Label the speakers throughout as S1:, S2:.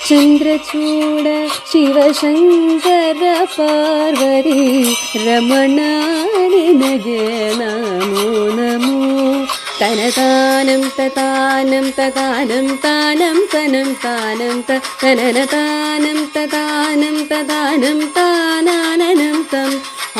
S1: ചന്ദ്രചൂഡ ശിവശങ്കര പാർവതി രമണ നിനಗೆ നമോ നമോ തനതാനം തതാനം തതാനം താനം തനം താനം തനനതാനം തതാനം തതാനം താനാനനം തം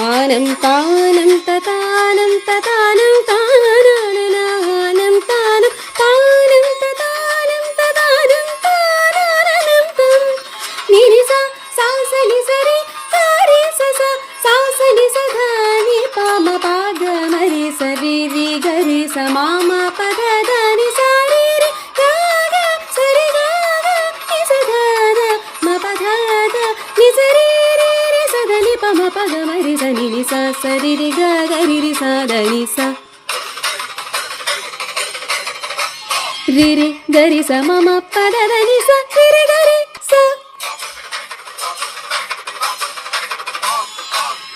S1: ആനം താനം തതാനം തതാനം താനാനനം താനം താനം തതാനം തതാനം താനാനനം തം നിരിസ സാസനി സരി താരി സസ സാസനി സധാനി പാമ പാഗ മരി സരി രി ഗരി സമാമ പദ ധനി സാരി രി ഗാഗ സരി ഗാഗ നി സധാര ಮ ಪದ ಧ ನಿ ಸರಿ ರಿ ರಿ ಸದ ನಿ ಪ ಮ ಪದ ಮರಿ ಸ ನಿ ನಿ ಸ ಸರಿ ರಿ ಗ ಗರಿ ರಿ ಸ ದ ನಿ ಸ ರಿ ರಿ ಗರಿ ಸ ಮ ಮ ಪದ ಧ ನಿ ಸ ರಿ ರಿ ಗರಿ ಸ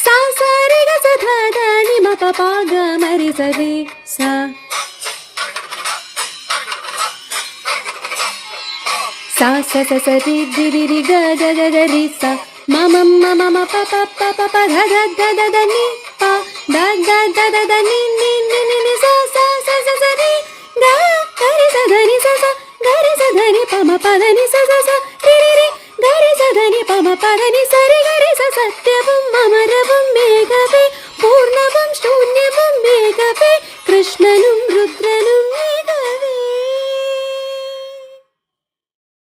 S1: ಸಾ ಸ ರಿ ಗ ಸ ಧ ಧ ನಿ ಮ ಪ ಪ ಗ ಮರಿ ಸ ರಿ ಸ सा स स स रि रि रि रि ग ग ग ग रि सा म म म म म प प प प प ध ध ध ध ध नि प ध ध ध ध ध नि नि नि नि नि सा सा सा सा सा रि ग ग रि सा ध नि सा सा ग रि सा ध नि प म प ध नि सा सा सा रि रि रि ग रि सा ध नि प म प ध नि सा रि ग रि सा सत्यवं अमरवं मेघवे पूर्णवं शून्यवं मेघवे कृष्णनं रुद्रनं